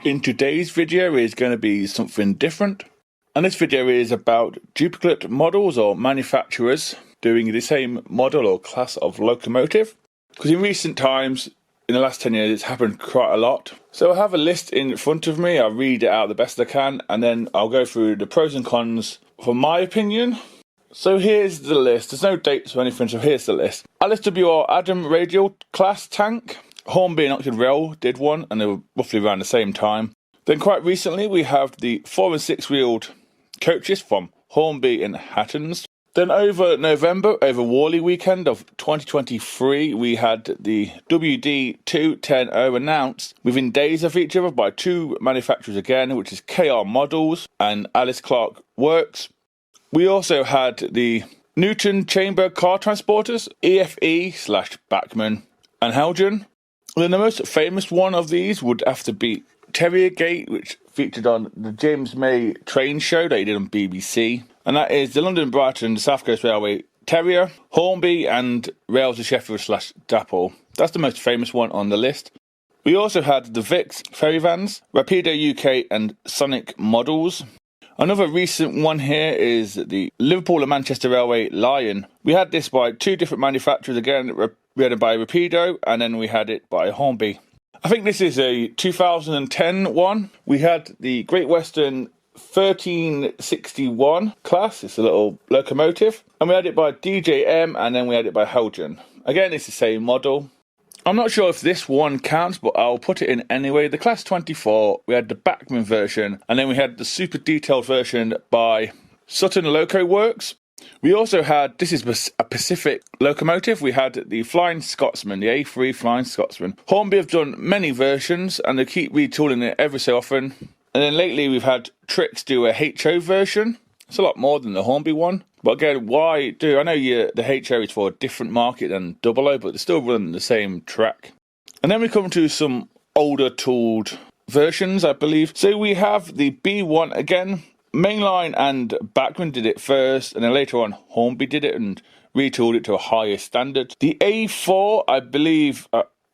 In today's video is going to be something different, and this video is about duplicate models or manufacturers doing the same model or class of locomotive, because in recent times, in the last 10 years, it's happened quite a lot. So I have a list in front of me, I'll read it out the best I can, and then I'll go through the pros and cons for my opinion. So here's the list, there's no dates or anything, so here's the list. LSWR Adam Radial class tank. Hornby and Oxford Rail did one, and they were roughly around the same time. Then quite recently we have the 4 and 6 wheeled coaches from Hornby and Hattons. Then over November, over Worley weekend of 2023, we had the WD210 announced within days of each other by two manufacturers again, which is KR Models and Alice Clark Works. We also had the Newton Chamber Car Transporters, EFE/Bachmann and Helgen. Then the most famous one of these would have to be Terrier Gate, which featured on the James May train show that he did on BBC. And that is the London Brighton South Coast Railway Terrier, Hornby and Rails of Sheffield/Dapple. That's the most famous one on the list. We also had the Vix Ferry Vans, Rapido UK and Sonic Models. Another recent one here is the Liverpool and Manchester Railway Lion. We had this by two different manufacturers again. We had it by Rapido, and then we had it by Hornby. I think this is a 2010 one. We had the Great Western 1361 class. It's a little locomotive. And we had it by DJM, and then we had it by Helgen. Again, it's the same model. I'm not sure if this one counts, but I'll put it in anyway. The Class 24, we had the Bachmann version, and then we had the super detailed version by Sutton Loco Works. We also had, this is a Pacific locomotive, we had the Flying Scotsman, the A3 Flying Scotsman. Hornby have done many versions and they keep retooling it every so often. And then lately we've had Trix do a HO version. It's a lot more than the Hornby one. But again, why do, I know the HO is for a different market than 00, but they're still running the same track. And then we come to some older tooled versions, I believe. So we have the B1 again. Mainline and Bachmann did it first, and then later on Hornby did it and retooled it to a higher standard. The A4, I believe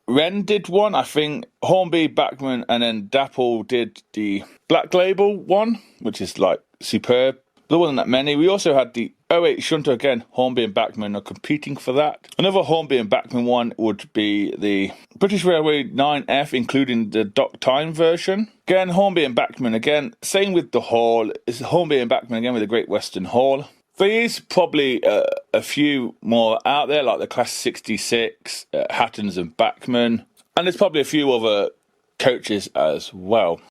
Wren did one. I think Hornby, Bachmann, and then Dapple did the Black Label one, which is like superb. There wasn't that many. We also had the 08 Shunter again. Hornby and Bachmann are competing for that. Another Hornby and Bachmann one would be the British Railway 9F, including the Dock Time version. Again, Hornby and Bachmann again. Same with the Hall. It's Hornby and Bachmann again with the Great Western Hall. There is probably a few more out there, like the Class 66, Hattons and Bachmann. And there's probably a few other coaches as well.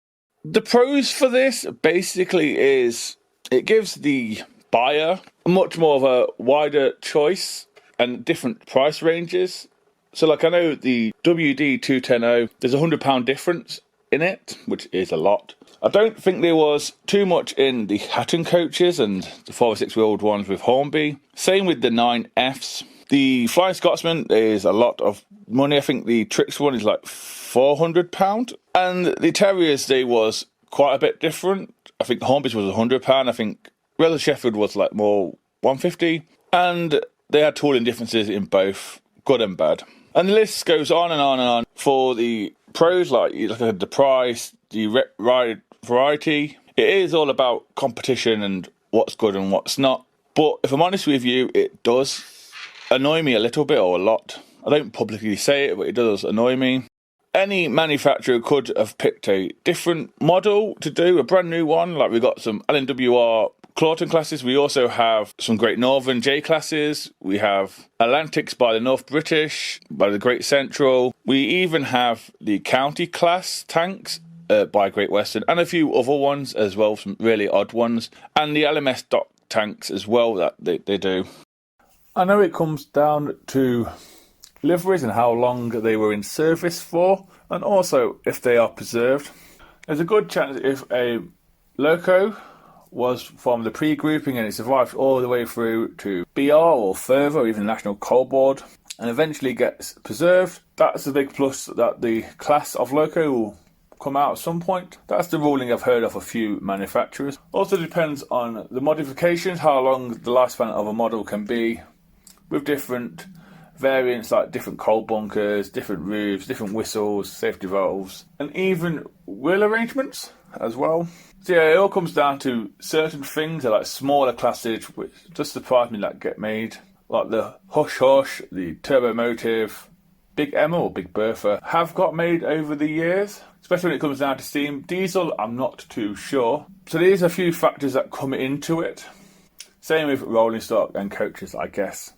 The pros for this basically is it gives the buyer much more of a wider choice and different price ranges. So like I know the WD210, there's £100 difference in it, which is a lot. I don't think there was too much in the Hatton coaches and the 4 or 6 wheeled ones with Hornby. Same with the 9Fs. The Flying Scotsman is a lot of money. I think the Trix one is like £400. And the Terriers, they was quite a bit different. I think Hornby's was £100. I think Rails of Sheffield was like more £150. And they had tooling differences in both, good and bad. And the list goes on and on and on. For the pros, like you look at the price, the ride variety, it is all about competition and what's good and what's not. But if I'm honest with you, it does annoy me a little bit or a lot. I don't publicly say it, but it does annoy me. Any manufacturer could have picked a different model to do, a brand new one. Like we've got some LNWR Clawton classes. We also have some Great Northern J classes. We have Atlantics by the North British, by the Great Central. We even have the County class tanks by Great Western, and a few other ones as well, some really odd ones. And the LMS dock tanks as well that they do. I know it comes down to liveries and how long they were in service for, and also if they are preserved. There's a good chance if a loco was from the pre-grouping and it survived all the way through to BR or further, or even National Coal Board, and eventually gets preserved, that's a big plus that the class of loco will come out at some point. That's the ruling I've heard of a few manufacturers. Also depends on the modifications, how long the lifespan of a model can be with different variants like different coal bunkers, different roofs, different whistles, safety valves, and even wheel arrangements as well. So yeah, it all comes down to certain things, like smaller classes, which just surprise me that get made. Like the Hush Hush, the Turbo Motive, Big Emma or Big Bertha have got made over the years, especially when it comes down to steam. Diesel, I'm not too sure. So there's a few factors that come into it. Same with rolling stock and coaches, I guess.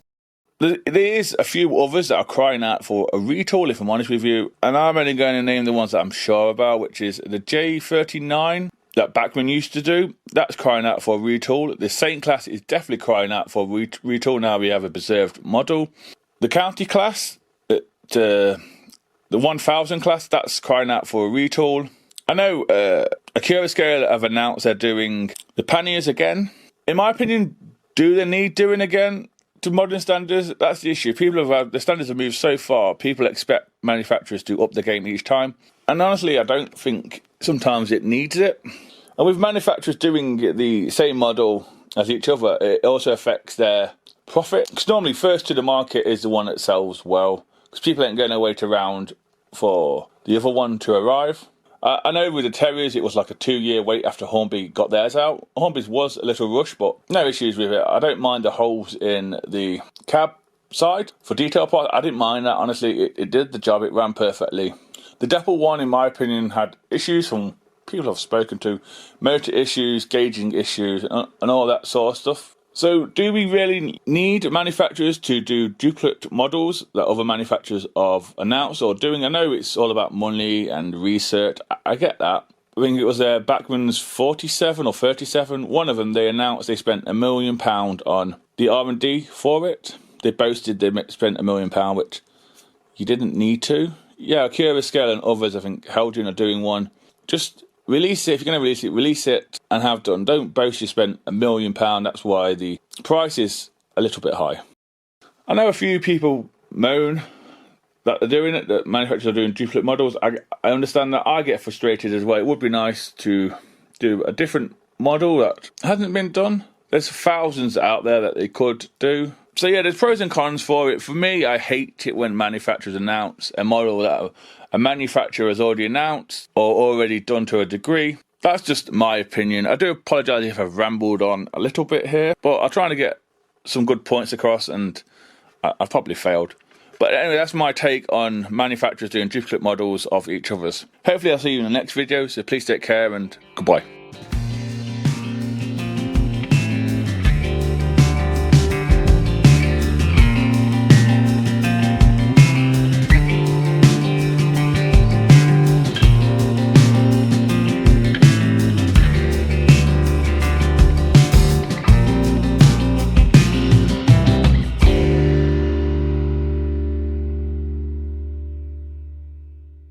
There is a few others that are crying out for a retool, if I'm honest with you, and I'm only going to name the ones that I'm sure about, which is the J39 that Bachmann used to do. That's crying out for a retool. The Saint class is definitely crying out for a retool. Now we have a preserved model. The County class, the 1000 class, that's crying out for a retool. I know Acura Scale have announced they're doing the panniers again. In my opinion, do they need doing again to modern standards? That's the issue. The standards have moved so far, people expect manufacturers to up the game each time. And honestly, I don't think sometimes it needs it. And with manufacturers doing the same model as each other, it also affects their profit. Because normally first to the market is the one that sells well, because people ain't going to wait around for the other one to arrive. I know with the Terriers it was like a 2-year wait after Hornby got theirs out. Hornby's was a little rush, but no issues with it. I don't mind the holes in the cab side for detail part. I didn't mind that, honestly. It did the job. It ran perfectly. The Depple one, in my opinion, had issues from people I've spoken to. Motor issues, gauging issues, and all that sort of stuff. So do we really need manufacturers to do duplicate models that other manufacturers have announced or doing? I know it's all about money and research. I get that. I think it was Bachmann's 47 or 37. One of them, they announced they spent £1 million on the R&D for it. They boasted they spent £1 million, which you didn't need to. Yeah, Acura Scale and others, I think, Helgen are doing one. Just release it. If you're going to release it and have done. Don't boast you spent £1 million. That's why the price is a little bit high. I know a few people moan that they're doing it, that manufacturers are doing duplicate models. I understand that. I get frustrated as well. It would be nice to do a different model that hasn't been done. There's thousands out there that they could do. So yeah, there's pros and cons for it. For me, I hate it when manufacturers announce a model that a manufacturer has already announced or already done to a degree. That's just my opinion. I do apologise if I've rambled on a little bit here, but I'm trying to get some good points across and I've probably failed. But anyway, that's my take on manufacturers doing duplicate models of each other's. Hopefully I'll see you in the next video, so please take care and goodbye.